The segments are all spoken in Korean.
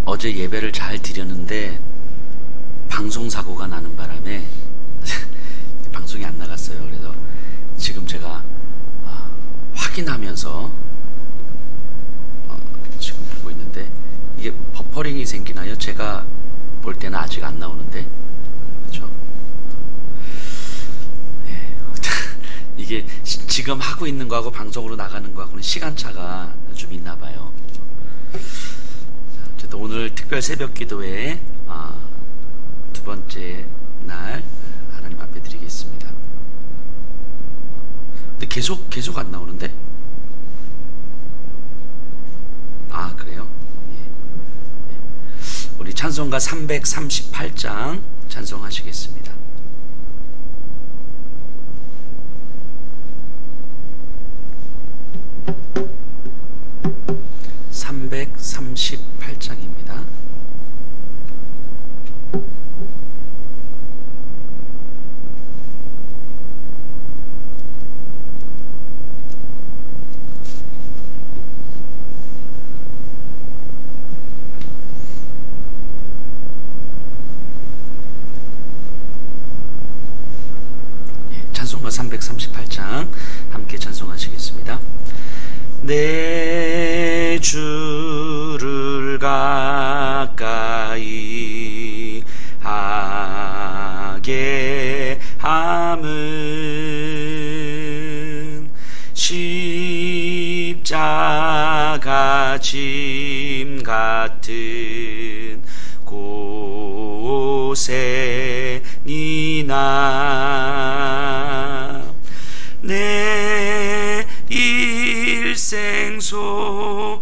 어제 예배를 잘 드렸는데 방송 사고가 나는 바람에 방송이 안 나갔어요. 그래서 지금 제가 확인하면서 지금 보고 있는데 이게 버퍼링이 생기나요? 제가 볼 때는 아직 안 나오는데, 그렇죠? 네. 이게 지금 하고 있는 거하고 방송으로 나가는 거하고는 시간차가 좀 있나 봐요. 어쨌든 오늘 특별 새벽 기도회 두 번째 날 하나님 앞에 드리겠습니다. 근데 계속 안 나오는데? 그래요? 예. 우리 찬송가 338장 찬송하시겠습니다. (338장입니다) 찬송가 338장 함께 찬송하시겠습니다. 내 주를 가까이 하게 함은 십자가 짐 같은 곳에 니나 내 일생 소원은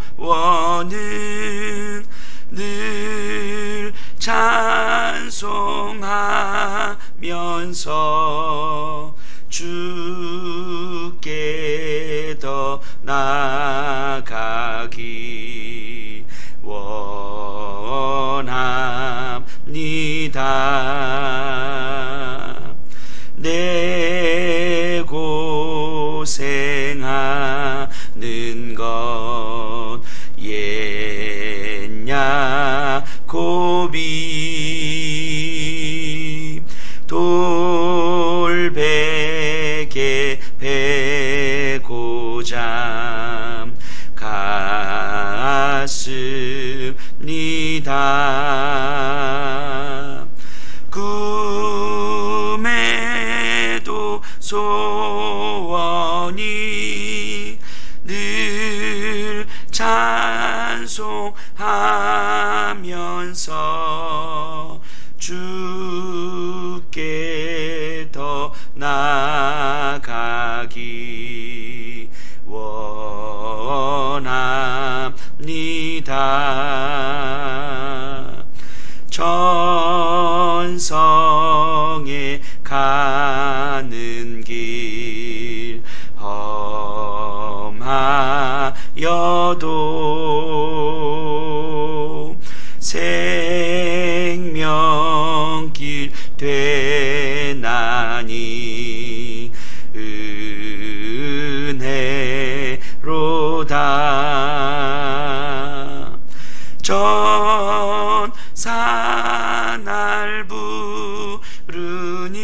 늘 찬송하면서 주께 더 나아가기 원합니다. 내 고생하는 것 옛 야곱이 돌베개 베고자 갔습니다. 꿈에도 소원이 늘 찬송하면서 주께 더 나아가기 원합니다. 천성에 가는 길 험하여도 생명길 되나니 은혜로다. 전사 날 부르니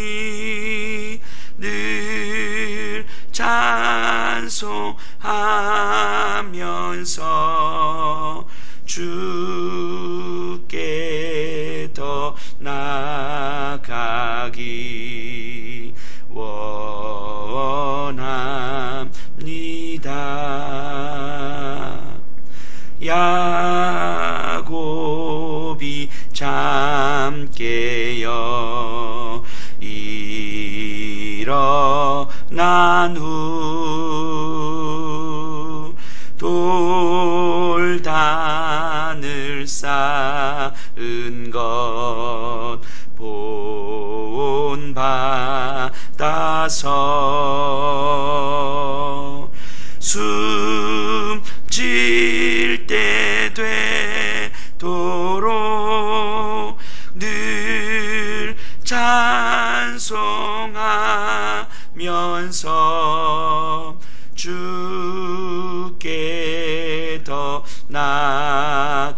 늘 찬송하면서 주께 더 나아가기 원합니다. 야곱이 잠 깨어 일어난 후 돌단을 쌓은 것 본받아서 숨질 때 되도록 늘 찬송하면서 주께 더 나아가기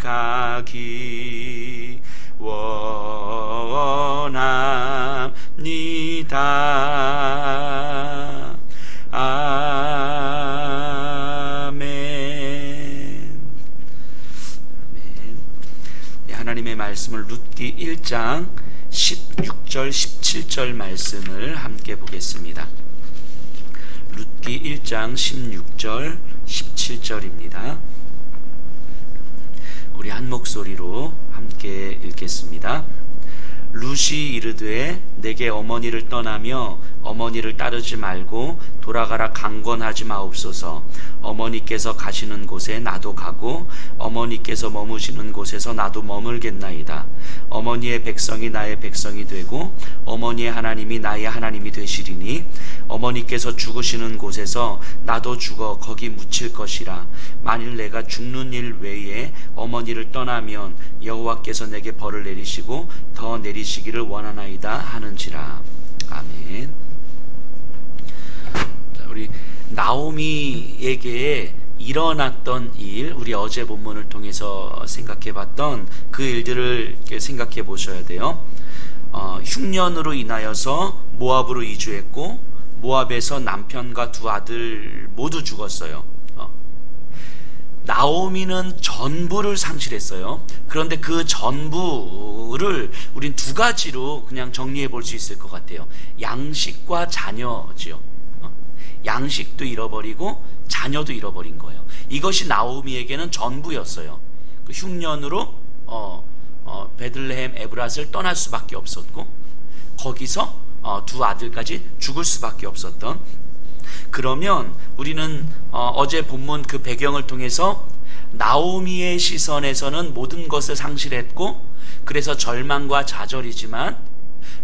룻기 1장 16절 17절 말씀을 함께 보겠습니다. 룻기 1장 16절 17절입니다. 우리 한 목소리로 함께 읽겠습니다. 룻이 이르되 내게 어머니를 떠나며 어머니를 따르지 말고 돌아가라 강권하지 마옵소서. 어머니께서 가시는 곳에 나도 가고 어머니께서 머무시는 곳에서 나도 머물겠나이다. 어머니의 백성이 나의 백성이 되고 어머니의 하나님이 나의 하나님이 되시리니 어머니께서 죽으시는 곳에서 나도 죽어 거기 묻힐 것이라. 만일 내가 죽는 일 외에 어머니를 떠나면 여호와께서 내게 벌을 내리시고 더 내리시기를 원하나이다 하는지라. 아멘. 자, 우리 나오미에게 일어났던 일, 우리 어제 본문을 통해서 생각해 봤던 그 일들을 생각해 보셔야 돼요. 흉년으로 인하여서 모압으로 이주했고 모압에서 남편과 두 아들 모두 죽었어요. 나오미는 전부를 상실했어요. 그런데 그 전부를 우린 두 가지로 그냥 정리해 볼 수 있을 것 같아요. 양식과 자녀지요. 양식도 잃어버리고 자녀도 잃어버린 거예요. 이것이 나오미에게는 전부였어요. 그 흉년으로 베들레헴 에브랏을 떠날 수밖에 없었고 거기서 두 아들까지 죽을 수밖에 없었던. 그러면 우리는 어제 본문 그 배경을 통해서 나오미의 시선에서는 모든 것을 상실했고 그래서 절망과 좌절이지만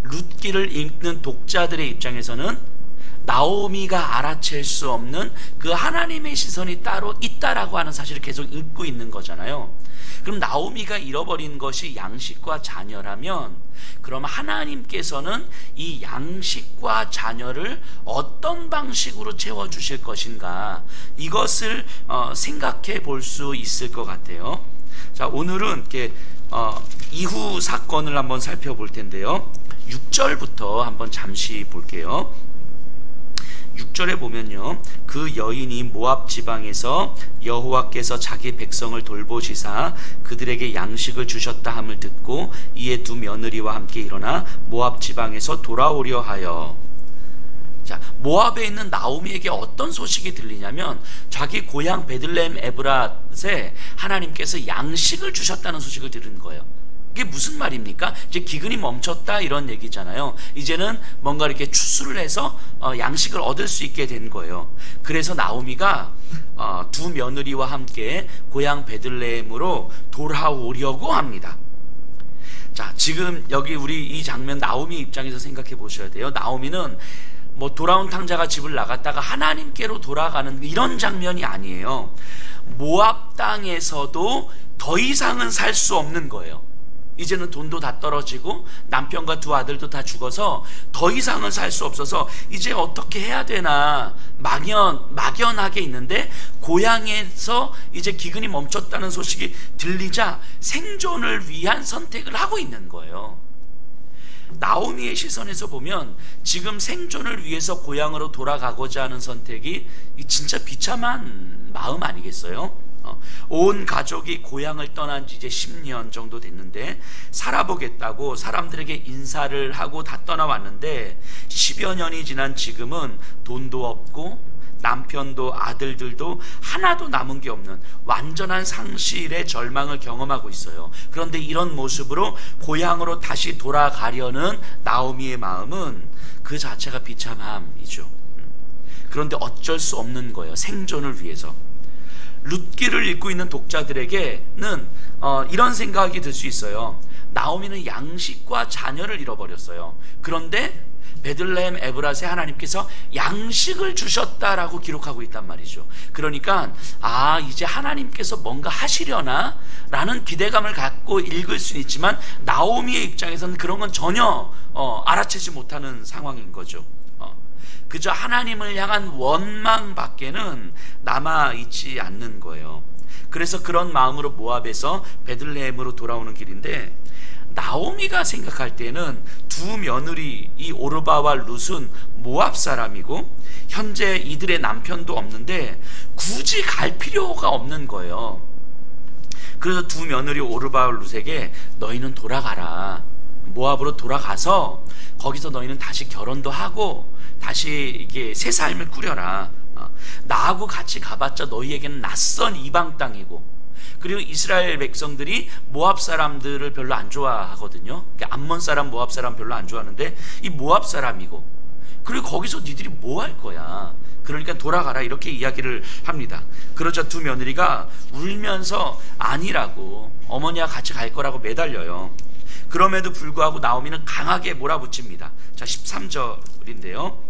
룻기를 읽는 독자들의 입장에서는 나오미가 알아챌 수 없는 그 하나님의 시선이 따로 있다라고 하는 사실을 계속 읽고 있는 거잖아요. 그럼 나오미가 잃어버린 것이 양식과 자녀라면 그럼 하나님께서는 이 양식과 자녀를 어떤 방식으로 채워주실 것인가, 이것을 생각해 볼 수 있을 것 같아요. 자, 오늘은 이렇게 이후 사건을 한번 살펴볼 텐데요. 6절부터 한번 잠시 볼게요. 6절에 보면요, 그 여인이 모압 지방에서 여호와께서 자기 백성을 돌보시사 그들에게 양식을 주셨다 함을 듣고 이에 두 며느리와 함께 일어나 모압 지방에서 돌아오려 하여. 자, 모압에 있는 나오미에게 어떤 소식이 들리냐면 자기 고향 베들레헴 에브랏에 하나님께서 양식을 주셨다는 소식을 들은 거예요. 이게 무슨 말입니까? 이제 기근이 멈췄다 이런 얘기잖아요. 이제는 뭔가 이렇게 추수를 해서 양식을 얻을 수 있게 된 거예요. 그래서 나오미가 두 며느리와 함께 고향 베들레헴으로 돌아오려고 합니다. 자, 지금 여기 우리 이 장면 나오미 입장에서 생각해 보셔야 돼요. 나오미는 뭐 돌아온 탕자가 집을 나갔다가 하나님께로 돌아가는 이런 장면이 아니에요. 모압 땅에서도 더 이상은 살 수 없는 거예요. 이제는 돈도 다 떨어지고 남편과 두 아들도 다 죽어서 더 이상은 살 수 없어서 이제 어떻게 해야 되나 막연하게 있는데 고향에서 이제 기근이 멈췄다는 소식이 들리자 생존을 위한 선택을 하고 있는 거예요. 나오미의 시선에서 보면 지금 생존을 위해서 고향으로 돌아가고자 하는 선택이 진짜 비참한 마음 아니겠어요? 온 가족이 고향을 떠난 지 이제 10년 정도 됐는데 살아보겠다고 사람들에게 인사를 하고 다 떠나왔는데 10여 년이 지난 지금은 돈도 없고 남편도 아들들도 하나도 남은 게 없는 완전한 상실의 절망을 경험하고 있어요. 그런데 이런 모습으로 고향으로 다시 돌아가려는 나오미의 마음은 그 자체가 비참함이죠. 그런데 어쩔 수 없는 거예요. 생존을 위해서. 룻기를 읽고 있는 독자들에게는 이런 생각이 들 수 있어요. 나오미는 양식과 자녀를 잃어버렸어요. 그런데 베들레헴 에브랏에 하나님께서 양식을 주셨다라고 기록하고 있단 말이죠. 그러니까 이제 하나님께서 뭔가 하시려나 라는 기대감을 갖고 읽을 수는 있지만 나오미의 입장에서는 그런 건 전혀 알아채지 못하는 상황인 거죠. 그저 하나님을 향한 원망밖에는 남아있지 않는 거예요. 그래서 그런 마음으로 모압에서 베들레헴으로 돌아오는 길인데 나오미가 생각할 때는 두 며느리 이 오르바와 룻은 모압 사람이고 현재 이들의 남편도 없는데 굳이 갈 필요가 없는 거예요. 그래서 두 며느리 오르바와 룻에게 너희는 돌아가라. 모압으로 돌아가서 거기서 너희는 다시 결혼도 하고 다시 이게 새 삶을 꾸려라. 나하고 같이 가봤자 너희에게는 낯선 이방 땅이고, 그리고 이스라엘 백성들이 모압 사람들을 별로 안 좋아하거든요. 암몬 사람, 모압 사람 별로 안 좋아하는데 이 모압 사람이고, 그리고 거기서 니들이 뭐 할 거야? 그러니까 돌아가라, 이렇게 이야기를 합니다. 그러자 두 며느리가 울면서 아니라고, 어머니와 같이 갈 거라고 매달려요. 그럼에도 불구하고 나오미는 강하게 몰아붙입니다. 자, 13절인데요.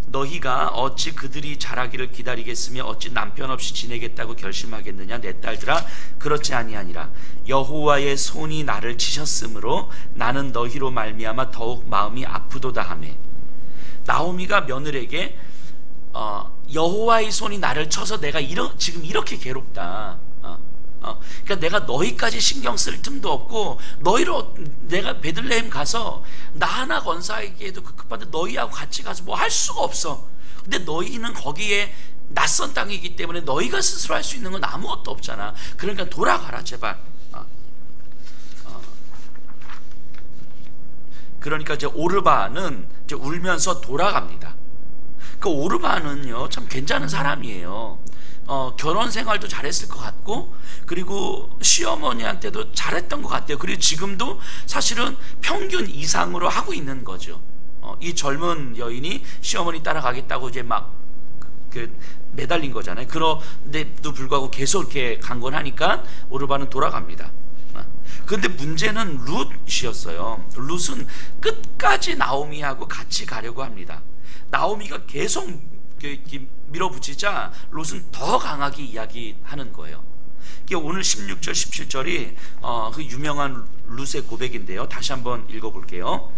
너희가 어찌 그들이 자라기를 기다리겠으며 어찌 남편 없이 지내겠다고 결심하겠느냐? 내 딸들아, 그렇지 아니하니라. 여호와의 손이 나를 치셨으므로 나는 너희로 말미암아 더욱 마음이 아프도다 하매. 나오미가 며느리에게 여호와의 손이 나를 쳐서 내가 지금 이렇게 괴롭다. 그러니까 내가 너희까지 신경 쓸 틈도 없고, 너희로 내가 베들레헴 가서 나 하나 건사하기에도 급급한데 너희하고 같이 가서 뭐 할 수가 없어. 근데 너희는 거기에 낯선 땅이기 때문에 너희가 스스로 할 수 있는 건 아무것도 없잖아. 그러니까 돌아가라 제발. 그러니까 이제 오르바는 이제 울면서 돌아갑니다. 그 오르바는요 참 괜찮은 사람이에요. 결혼 생활도 잘했을 것 같고, 그리고 시어머니한테도 잘했던 것 같아요. 그리고 지금도 사실은 평균 이상으로 하고 있는 거죠. 이 젊은 여인이 시어머니 따라가겠다고 이제 막 매달린 거잖아요. 그런데도 불구하고 계속 이렇게 강권하니까 오르바는 돌아갑니다. 그런데 문제는 룻이었어요. 룻은 끝까지 나오미하고 같이 가려고 합니다. 나오미가 계속 밀어붙이자 롯은 더 강하게 이야기하는 거예요. 오늘 16절 17절이 그 유명한 룻의 고백인데요. 다시 한번 읽어볼게요.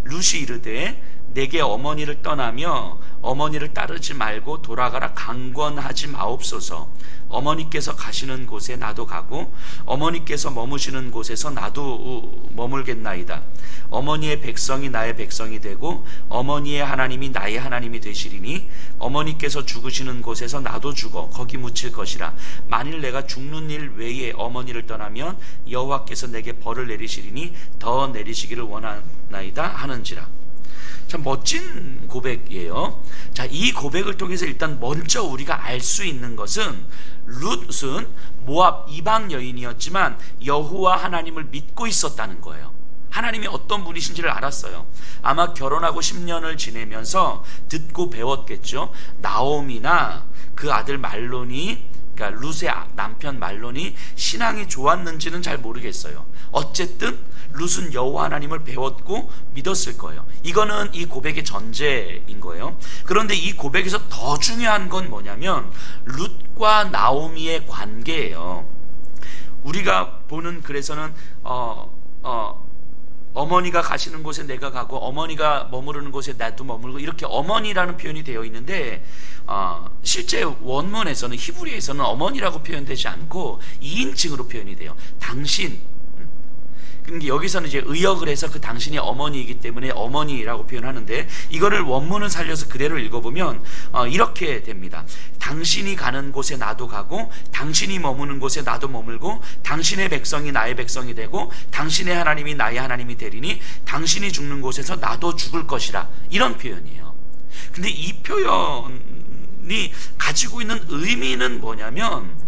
룻이 이르되 내게 어머니를 떠나며 어머니를 따르지 말고 돌아가라 강권하지 마옵소서. 어머니께서 가시는 곳에 나도 가고 어머니께서 머무시는 곳에서 나도 머물겠나이다. 어머니의 백성이 나의 백성이 되고 어머니의 하나님이 나의 하나님이 되시리니 어머니께서 죽으시는 곳에서 나도 죽어 거기 묻힐 것이라. 만일 내가 죽는 일 외에 어머니를 떠나면 여호와께서 내게 벌을 내리시리니 더 내리시기를 원하나이다 하는지라. 참 멋진 고백이에요. 자, 이 고백을 통해서 일단 먼저 우리가 알 수 있는 것은 룻은 모압 이방 여인이었지만 여호와 하나님을 믿고 있었다는 거예요. 하나님이 어떤 분이신지를 알았어요. 아마 결혼하고 10년을 지내면서 듣고 배웠겠죠. 나오미나 그 아들 말론이, 그러니까 룻의 남편 말론이 신앙이 좋았는지는 잘 모르겠어요. 어쨌든 룻은 여호와 하나님을 배웠고 믿었을 거예요. 이거는 이 고백의 전제인 거예요. 그런데 이 고백에서 더 중요한 건 뭐냐면 룻과 나오미의 관계예요. 우리가 보는 글에서는 어머니가 가시는 곳에 내가 가고 어머니가 머무르는 곳에 나도 머물고, 이렇게 어머니라는 표현이 되어 있는데 실제 원문에서는, 히브리에서는 어머니라고 표현되지 않고 2인칭으로 표현이 돼요. 당신. 그러니까 여기서는 이제 의역을 해서 그 당신이 어머니이기 때문에 어머니라고 표현하는데, 이거를 원문을 살려서 그대로 읽어보면 이렇게 됩니다. 당신이 가는 곳에 나도 가고 당신이 머무는 곳에 나도 머물고 당신의 백성이 나의 백성이 되고 당신의 하나님이 나의 하나님이 되리니 당신이 죽는 곳에서 나도 죽을 것이라. 이런 표현이에요. 근데 이 표현이 가지고 있는 의미는 뭐냐면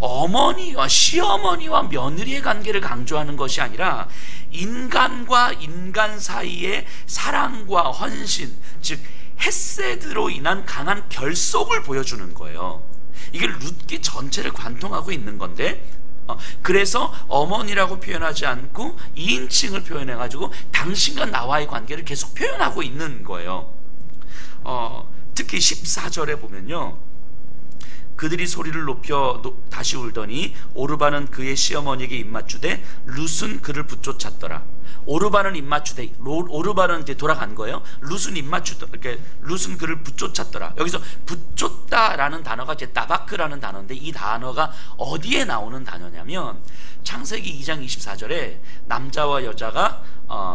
어머니와 시어머니와 며느리의 관계를 강조하는 것이 아니라 인간과 인간 사이의 사랑과 헌신, 즉 헤세드로 인한 강한 결속을 보여주는 거예요. 이게 룻기 전체를 관통하고 있는 건데, 그래서 어머니라고 표현하지 않고 2인칭을 표현해가지고 당신과 나와의 관계를 계속 표현하고 있는 거예요. 특히 14절에 보면요, 그들이 소리를 높여 다시 울더니 오르바는 그의 시어머니에게 입맞추되 룻은 그를 붙쫓았더라. 오르바는 입맞추되, 오르바는 이제 돌아간 거예요. 룻은 입맞추더, 이렇게 룻은 그를 붙쫓았더라. 여기서 붙쫓다라는 단어가 이제 따바크라는 단어인데, 이 단어가 어디에 나오는 단어냐면 창세기 2장 24절에 남자와 여자가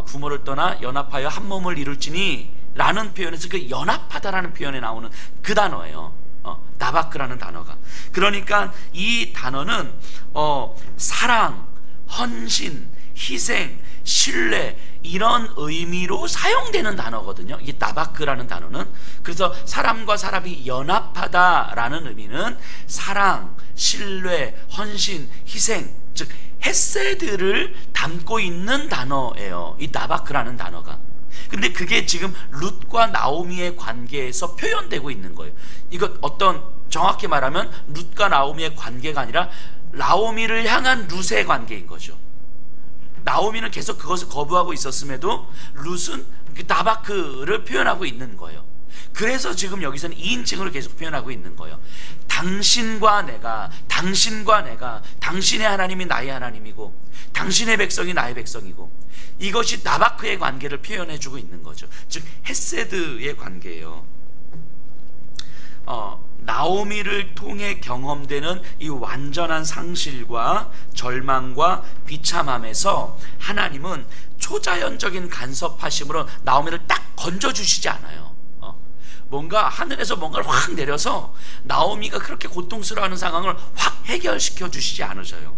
부모를 떠나 연합하여 한 몸을 이룰지니 라는 표현에서 그 연합하다라는 표현에 나오는 그 단어예요. 나바크라는 단어가. 그러니까 이 단어는 사랑, 헌신, 희생, 신뢰 이런 의미로 사용되는 단어거든요. 이 나바크라는 단어는. 그래서 사람과 사람이 연합하다라는 의미는 사랑, 신뢰, 헌신, 희생, 즉 헤세드를 담고 있는 단어예요. 이 나바크라는 단어가. 근데 그게 지금 룻과 나오미의 관계에서 표현되고 있는 거예요. 이거 어떤, 정확히 말하면 룻과 나오미의 관계가 아니라 나오미를 향한 룻의 관계인 거죠. 나오미는 계속 그것을 거부하고 있었음에도 룻은 그 나바크를 표현하고 있는 거예요. 그래서 지금 여기서는 2인칭으로 계속 표현하고 있는 거예요. 당신과 내가, 당신의 하나님이 나의 하나님이고 당신의 백성이 나의 백성이고, 이것이 나바크의 관계를 표현해주고 있는 거죠. 즉 헤세드의 관계예요. 나오미를 통해 경험되는 이 완전한 상실과 절망과 비참함에서 하나님은 초자연적인 간섭하심으로 나오미를 딱 건져주시지 않아요. 뭔가 하늘에서 뭔가를 확 내려서 나오미가 그렇게 고통스러워하는 상황을 확 해결시켜 주시지 않으셔요.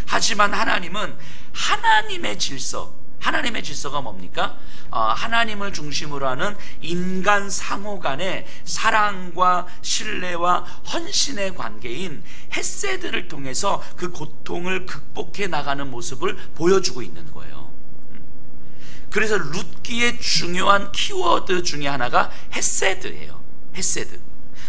하지만 하나님은 하나님의 질서가 뭡니까? 하나님을 중심으로 하는 인간 상호 간의 사랑과 신뢰와 헌신의 관계인 헤세드를 통해서 그 고통을 극복해 나가는 모습을 보여주고 있는 거예요. 그래서 룻기의 중요한 키워드 중에 하나가 헤세드예요. 헤세드.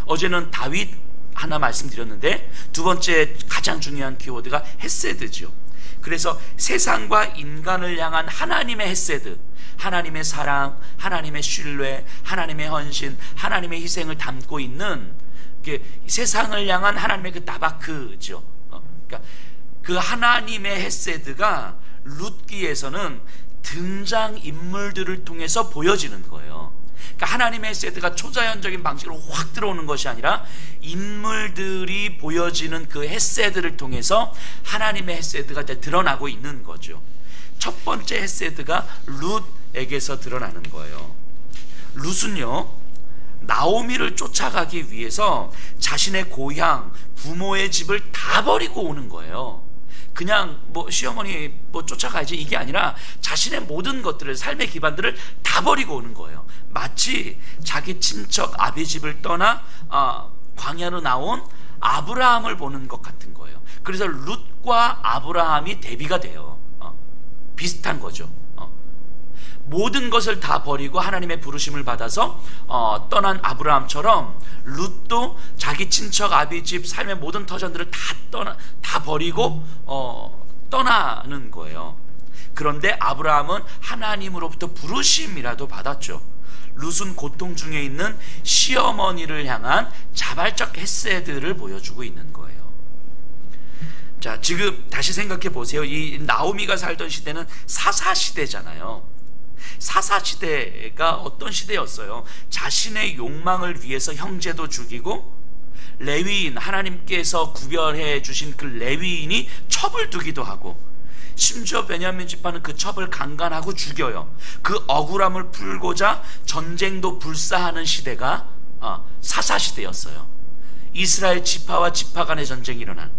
어제는 다윗 하나 말씀드렸는데 두 번째 가장 중요한 키워드가 헤세드죠. 그래서 세상과 인간을 향한 하나님의 헤세드, 하나님의 사랑, 하나님의 신뢰, 하나님의 헌신, 하나님의 희생을 담고 있는 세상을 향한 하나님의 그 나바크죠. 그러니까 그 하나님의 헤세드가 룻기에서는 등장 인물들을 통해서 보여지는 거예요. 그러니까 하나님의 헤세드가 초자연적인 방식으로 확 들어오는 것이 아니라 인물들이 보여지는 그 헤세드를 통해서 하나님의 헤세드가 드러나고 있는 거죠. 첫 번째 헤세드가 룻에게서 드러나는 거예요. 룻은요, 나오미를 쫓아가기 위해서 자신의 고향, 부모의 집을 다 버리고 오는 거예요. 그냥 시어머니 쫓아가야지 이게 아니라 자신의 모든 것들을, 삶의 기반들을 다 버리고 오는 거예요. 마치 자기 친척 아비집을 떠나 광야로 나온 아브라함을 보는 것 같은 거예요. 그래서 룻과 아브라함이 대비가 돼요. 비슷한 거죠. 모든 것을 다 버리고 하나님의 부르심을 받아서 떠난 아브라함처럼 룻도 자기 친척 아비집 삶의 모든 터전들을 다 버리고 떠나는 거예요. 그런데 아브라함은 하나님으로부터 부르심이라도 받았죠. 룻은 고통 중에 있는 시어머니를 향한 자발적 헤세드를 보여주고 있는 거예요. 자, 지금 다시 생각해 보세요. 이 나오미가 살던 시대는 사사시대잖아요. 사사시대가 어떤 시대였어요? 자신의 욕망을 위해서 형제도 죽이고, 레위인, 하나님께서 구별해 주신 그 레위인이 첩을 두기도 하고, 심지어 베냐민 지파는 그 첩을 강간하고 죽여요. 그 억울함을 풀고자 전쟁도 불사하는 시대가 사사시대였어요. 이스라엘 지파와 지파 간의 전쟁이 일어난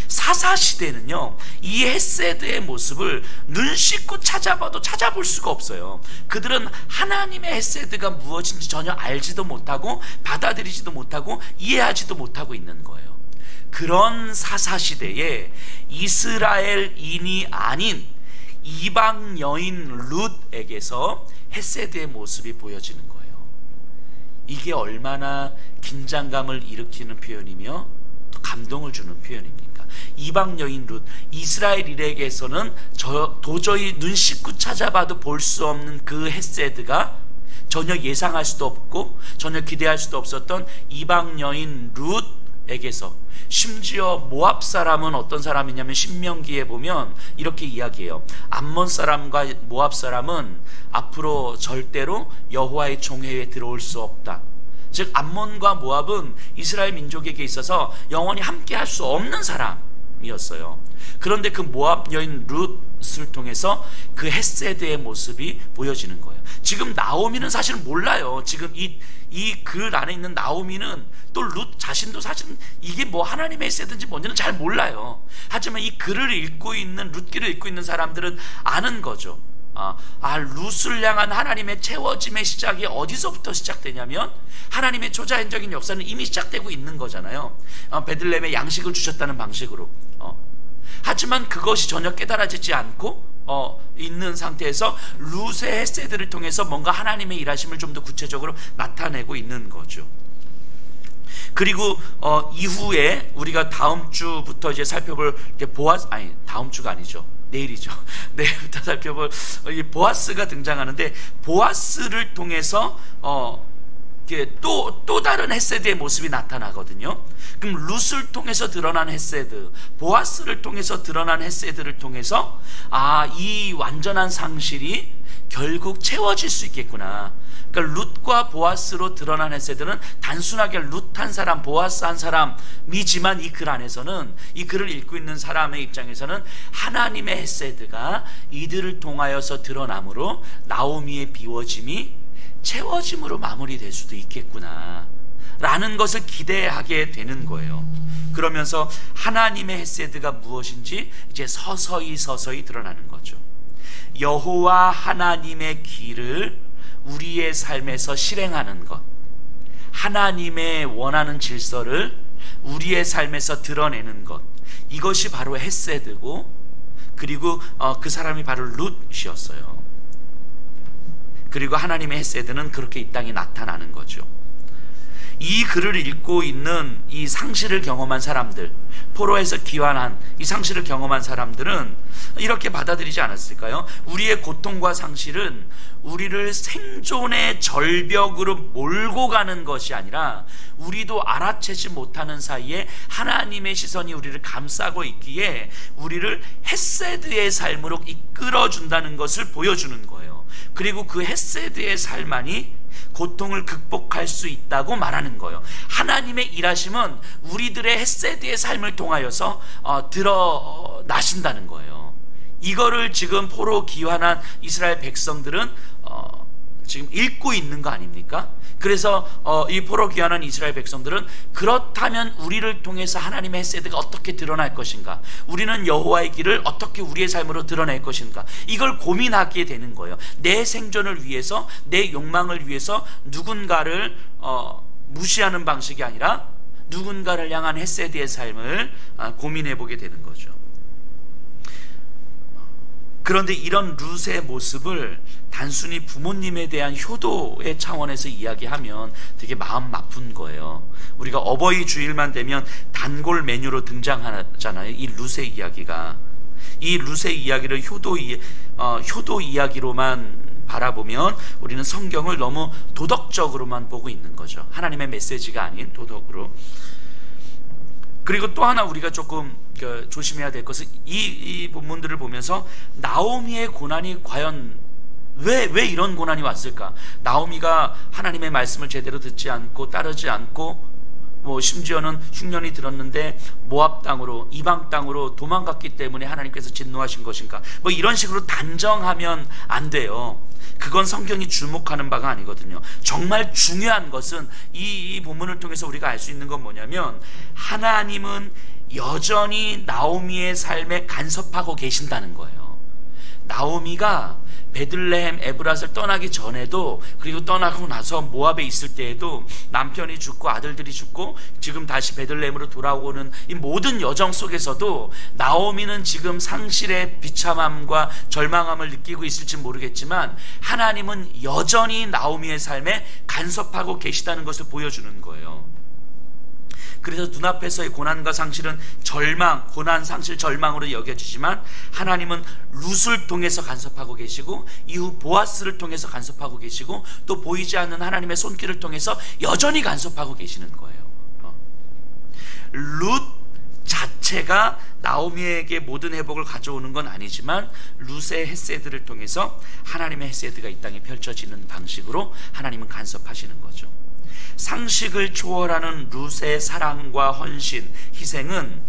사사시대는요, 이 헤세드의 모습을 눈 씻고 찾아봐도 찾아볼 수가 없어요. 그들은 하나님의 헤세드가 무엇인지 전혀 알지도 못하고 받아들이지도 못하고 이해하지도 못하고 있는 거예요. 그런 사사시대에 이스라엘인이 아닌 이방 여인 룻에게서 헤세드의 모습이 보여지는 거예요. 이게 얼마나 긴장감을 일으키는 표현이며 또 감동을 주는 표현입니까? 이방 여인 룻, 이스라엘 일에게서는 도저히 눈 씻고 찾아봐도 볼 수 없는 그 헤세드가 전혀 예상할 수도 없고 전혀 기대할 수도 없었던 이방 여인 룻에게서, 심지어 모압 사람은 어떤 사람이냐면 신명기에 보면 이렇게 이야기해요. 암몬 사람과 모압 사람은 앞으로 절대로 여호와의 총회에 들어올 수 없다. 즉 암몬과 모압은 이스라엘 민족에게 있어서 영원히 함께 할 수 없는 사람이었어요. 그런데 그 모압 여인 룻 보아스를 통해서 그 헤세드의 모습이 보여지는 거예요. 지금 나오미는 사실 몰라요. 지금 이 글 안에 있는 나오미는 또 룻 자신도 사실은 이게 뭐 하나님의 헤세드인지 뭔지는 잘 몰라요. 하지만 이 글을 읽고 있는, 룻기를 읽고 있는 사람들은 아는 거죠. 룻을 향한 하나님의 채워짐의 시작이 어디서부터 시작되냐면 하나님의 초자연적인 역사는 이미 시작되고 있는 거잖아요. 베들레헴에 양식을 주셨다는 방식으로. 하지만 그것이 전혀 깨달아지지 않고 있는 상태에서 룻의 헤세드를 통해서 뭔가 하나님의 일하심을 좀 더 구체적으로 나타내고 있는 거죠. 그리고 이후에 우리가 다음 주부터 이제 살펴볼 다음 주가 아니죠. 내일이죠. 내일부터 살펴볼 보아스가 등장하는데, 보아스를 통해서 또 다른 헤세드의 모습이 나타나거든요. 그럼 룻을 통해서 드러난 헤세드, 보아스를 통해서 드러난 헤세드를 통해서 이 완전한 상실이 결국 채워질 수 있겠구나. 그러니까 룻과 보아스로 드러난 헤세드는 단순하게 룻 한 사람, 보아스 한 사람이지만 이 글 안에서는, 이 글을 읽고 있는 사람의 입장에서는 하나님의 헤세드가 이들을 통하여서 드러남으로 나오미의 비워짐이 채워짐으로 마무리될 수도 있겠구나 라는 것을 기대하게 되는 거예요. 그러면서 하나님의 헤세드가 무엇인지 이제 서서히 드러나는 거죠. 여호와 하나님의 길을 우리의 삶에서 실행하는 것, 하나님의 원하는 질서를 우리의 삶에서 드러내는 것, 이것이 바로 헤세드고, 그리고 그 사람이 바로 룻이었어요. 그리고 하나님의 헤세드는 그렇게 이 땅에 나타나는 거죠. 이 글을 읽고 있는 이 상실을 경험한 사람들, 포로에서 귀환한 이 상실을 경험한 사람들은 이렇게 받아들이지 않았을까요? 우리의 고통과 상실은 우리를 생존의 절벽으로 몰고 가는 것이 아니라 우리도 알아채지 못하는 사이에 하나님의 시선이 우리를 감싸고 있기에 우리를 헤세드의 삶으로 이끌어준다는 것을 보여주는 거예요. 그리고 그 헤세드의 삶만이 고통을 극복할 수 있다고 말하는 거예요. 하나님의 일하심은 우리들의 헤세드의 삶을 통하여서 드러나신다는 거예요. 이거를 지금 포로 귀환한 이스라엘 백성들은 지금 읽고 있는 거 아닙니까? 그래서 이 포로 귀환한 이스라엘 백성들은 그렇다면 우리를 통해서 하나님의 헤세드가 어떻게 드러날 것인가, 우리는 여호와의 길을 어떻게 우리의 삶으로 드러낼 것인가, 이걸 고민하게 되는 거예요. 내 생존을 위해서, 내 욕망을 위해서 누군가를 무시하는 방식이 아니라 누군가를 향한 헤세드의 삶을 고민해 보게 되는 거죠. 그런데 이런 룻의 모습을 단순히 부모님에 대한 효도의 차원에서 이야기하면 되게 마음 아픈 거예요. 우리가 어버이 주일만 되면 단골 메뉴로 등장하잖아요. 이 룻의 이야기가. 이 룻의 이야기를 효도 이야기로만 바라보면 우리는 성경을 너무 도덕적으로만 보고 있는 거죠. 하나님의 메시지가 아닌 도덕으로. 그리고 또 하나 우리가 조금 조심해야 될 것은 이 본문들을 보면서 나오미의 고난이 과연 왜 이런 고난이 왔을까? 나오미가 하나님의 말씀을 제대로 듣지 않고 따르지 않고 심지어는 흉년이 들었는데 모압 땅으로, 이방 땅으로 도망갔기 때문에 하나님께서 진노하신 것인가? 이런 식으로 단정하면 안 돼요. 그건 성경이 주목하는 바가 아니거든요. 정말 중요한 것은 이 본문을 통해서 우리가 알 수 있는 건 뭐냐면, 하나님은 여전히 나오미의 삶에 간섭하고 계신다는 거예요. 나오미가 베들레헴 에브랏을 떠나기 전에도, 그리고 떠나고 나서 모압에 있을 때에도 남편이 죽고 아들들이 죽고 지금 다시 베들레헴으로 돌아오는 이 모든 여정 속에서도 나오미는 지금 상실의 비참함과 절망함을 느끼고 있을지 모르겠지만 하나님은 여전히 나오미의 삶에 간섭하고 계시다는 것을 보여주는 거예요. 그래서 눈앞에서의 고난과 상실은 절망, 고난, 상실, 절망으로 여겨지지만 하나님은 룻을 통해서 간섭하고 계시고 이후 보아스를 통해서 간섭하고 계시고 또 보이지 않는 하나님의 손길을 통해서 여전히 간섭하고 계시는 거예요. 룻 자체가 나오미에게 모든 회복을 가져오는 건 아니지만 룻의 헤세드를 통해서 하나님의 헤세드가 이 땅에 펼쳐지는 방식으로 하나님은 간섭하시는 거죠. 상식을 초월하는 룻의 사랑과 헌신, 희생은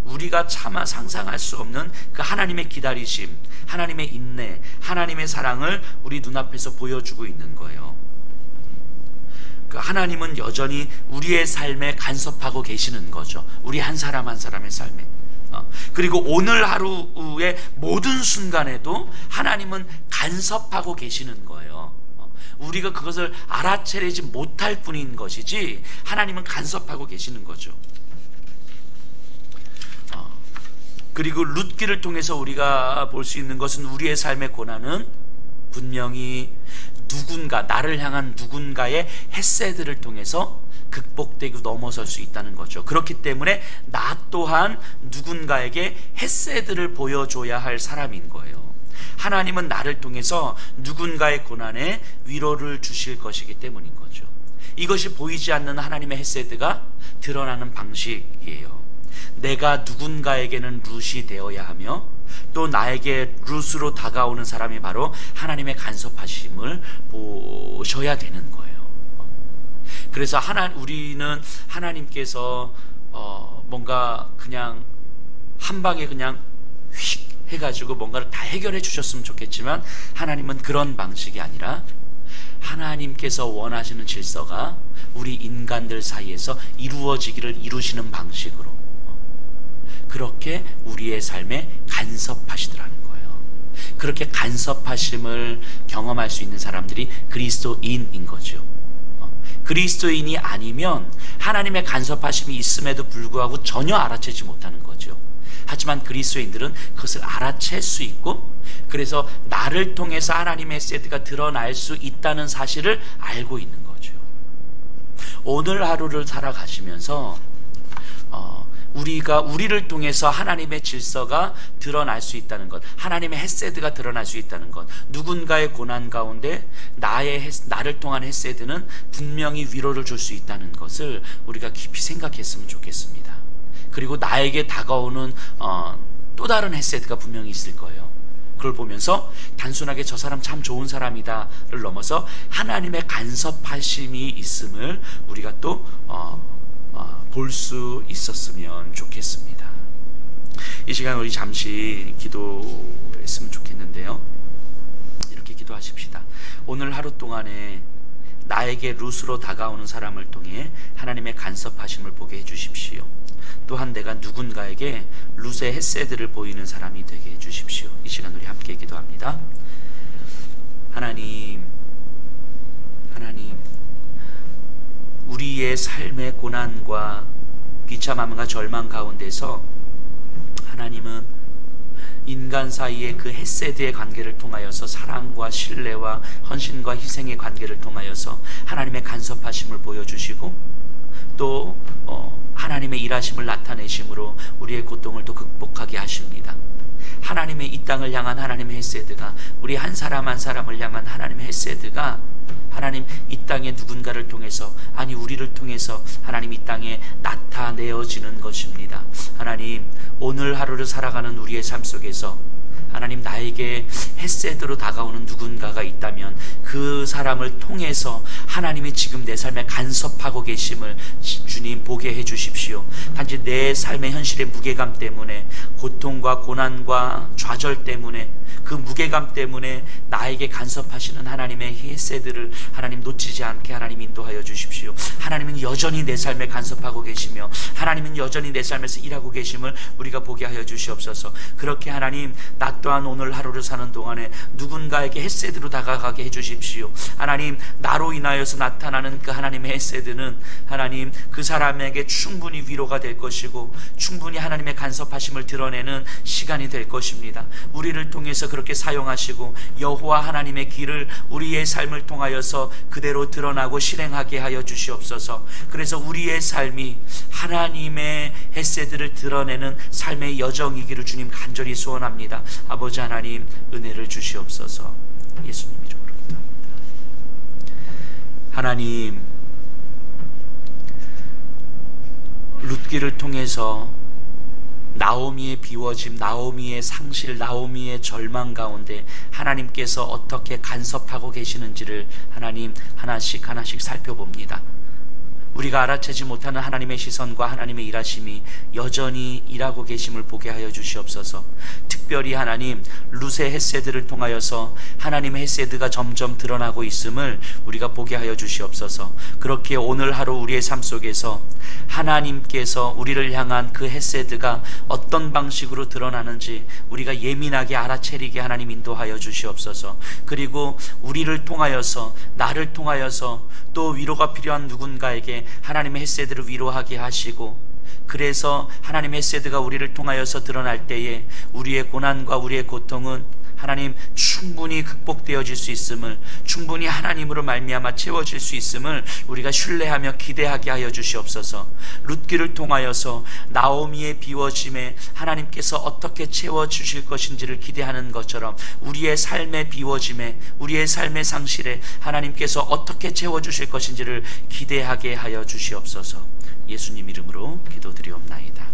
우리가 차마 상상할 수 없는 그 하나님의 기다리심, 하나님의 인내, 하나님의 사랑을 우리 눈앞에서 보여주고 있는 거예요. 그 하나님은 여전히 우리의 삶에 간섭하고 계시는 거죠. 우리 한 사람 한 사람의 삶에. 그리고 오늘 하루의 모든 순간에도 하나님은 간섭하고 계시는 거예요. 우리가 그것을 알아채리지 못할 뿐인 것이지 하나님은 간섭하고 계시는 거죠. 그리고 룻기를 통해서 우리가 볼 수 있는 것은 우리의 삶의 고난은 분명히 누군가, 나를 향한 누군가의 헤세드를 통해서 극복되고 넘어설 수 있다는 거죠. 그렇기 때문에 나 또한 누군가에게 헤세드를 보여줘야 할 사람인 거예요. 하나님은 나를 통해서 누군가의 고난에 위로를 주실 것이기 때문인 거죠. 이것이 보이지 않는 하나님의 헤세드가 드러나는 방식이에요. 내가 누군가에게는 룻이 되어야 하며 또 나에게 룻으로 다가오는 사람이 바로 하나님의 간섭하심을 보셔야 되는 거예요. 그래서 우리는 하나님께서 뭔가 그냥 한 방에 그냥 휙 해가지고 뭔가를 다 해결해 주셨으면 좋겠지만 하나님은 그런 방식이 아니라 하나님께서 원하시는 질서가 우리 인간들 사이에서 이루어지기를 이루시는 방식으로 그렇게 우리의 삶에 간섭하시더라는 거예요. 그렇게 간섭하심을 경험할 수 있는 사람들이 그리스도인인 거죠. 그리스도인이 아니면 하나님의 간섭하심이 있음에도 불구하고 전혀 알아채지 못하는 거죠. 하지만 그리스도인들은 그것을 알아챌 수 있고 그래서 나를 통해서 하나님의 헤세드가 드러날 수 있다는 사실을 알고 있는 거죠. 오늘 하루를 살아가시면서 우리를 통해서 하나님의 질서가 드러날 수 있다는 것, 하나님의 헤세드가 드러날 수 있다는 것, 누군가의 고난 가운데 나를 통한 헤세드는 분명히 위로를 줄 수 있다는 것을 우리가 깊이 생각했으면 좋겠습니다. 그리고 나에게 다가오는 또 다른 헤세드가 분명히 있을 거예요. 그걸 보면서 단순하게 저 사람 참 좋은 사람이다를 넘어서 하나님의 간섭하심이 있음을 우리가 또 볼 수 있었으면 좋겠습니다. 이 시간 우리 잠시 기도했으면 좋겠는데요. 이렇게 기도하십시다. 오늘 하루 동안에 나에게 룻으로 다가오는 사람을 통해 하나님의 간섭하심을 보게 해주십시오. 또한 내가 누군가에게 룻의 헤세드를 보이는 사람이 되게 해주십시오. 이 시간 우리 함께 기도합니다. 하나님, 우리의 삶의 고난과 비참함과 절망 가운데서 하나님은 인간 사이의 그 헤세드의 관계를 통하여서 사랑과 신뢰와 헌신과 희생의 관계를 통하여서 하나님의 간섭하심을 보여주시고 또 하나님의 일하심을 나타내심으로 우리의 고통을 또 극복하게 하십니다. 하나님의 이 땅을 향한 하나님의 헤세드가 우리 한 사람 한 사람을 향한 하나님의 헤세드가 하나님 이 땅에 누군가를 통해서 아니 우리를 통해서 하나님 이 땅에 나타내어지는 것입니다. 하나님 오늘 하루를 살아가는 우리의 삶 속에서 하나님 나에게 헤세드로 다가오는 누군가가 있다면 그 사람을 통해서 하나님이 지금 내 삶에 간섭하고 계심을 주님 보게 해주십시오. 단지 내 삶의 현실의 무게감 때문에 고통과 고난과 좌절 때문에 그 무게감 때문에 나에게 간섭하시는 하나님의 헤세드를 하나님 놓치지 않게 하나님 인도하여 주십시오. 하나님은 여전히 내 삶에 간섭하고 계시며 하나님은 여전히 내 삶에서 일하고 계심을 우리가 보게 하여 주시옵소서. 그렇게 하나님 나 또한 오늘 하루를 사는 동안에 누군가에게 헤세드로 다가가게 해주십시오. 하나님 나로 인하여서 나타나는 그 하나님의 헤세드는 하나님 그 사람에게 충분히 위로가 될 것이고 충분히 하나님의 간섭하심을 드러내는 시간이 될 것입니다. 우리를 통해서 그렇게 사용하시고 여호와 하나님의 길을 우리의 삶을 통하여서 그대로 드러나고 실행하게 하여 주시옵소서. 그래서 우리의 삶이 하나님의 헤세드를 드러내는 삶의 여정이기를 주님 간절히 소원합니다. 아버지 하나님 은혜를 주시옵소서. 예수님 이름으로 기도합니다. 하나님 룻기를 통해서 나오미의 비워짐, 나오미의 상실, 나오미의 절망 가운데 하나님께서 어떻게 간섭하고 계시는지를 하나님 하나씩 살펴봅니다. 우리가 알아채지 못하는 하나님의 시선과 하나님의 일하심이 여전히 일하고 계심을 보게 하여 주시옵소서. 특별히 하나님, 룻의 헤세드를 통하여서 하나님의 헤세드가 점점 드러나고 있음을 우리가 보게 하여 주시옵소서. 그렇게 오늘 하루 우리의 삶 속에서 하나님께서 우리를 향한 그 헤세드가 어떤 방식으로 드러나는지 우리가 예민하게 알아채리게 하나님 인도하여 주시옵소서. 그리고 우리를 통하여서, 나를 통하여서 또 위로가 필요한 누군가에게 하나님의 헤세드를 위로하게 하시고, 그래서 하나님의 헤세드가 우리를 통하여서 드러날 때에 우리의 고난과 우리의 고통은 하나님 충분히 극복되어질 수 있음을, 충분히 하나님으로 말미암아 채워질 수 있음을 우리가 신뢰하며 기대하게 하여 주시옵소서. 룻기를 통하여서 나오미의 비워짐에 하나님께서 어떻게 채워주실 것인지를 기대하는 것처럼 우리의 삶의 비워짐에, 우리의 삶의 상실에 하나님께서 어떻게 채워주실 것인지를 기대하게 하여 주시옵소서. 예수님 이름으로 기도드리옵나이다.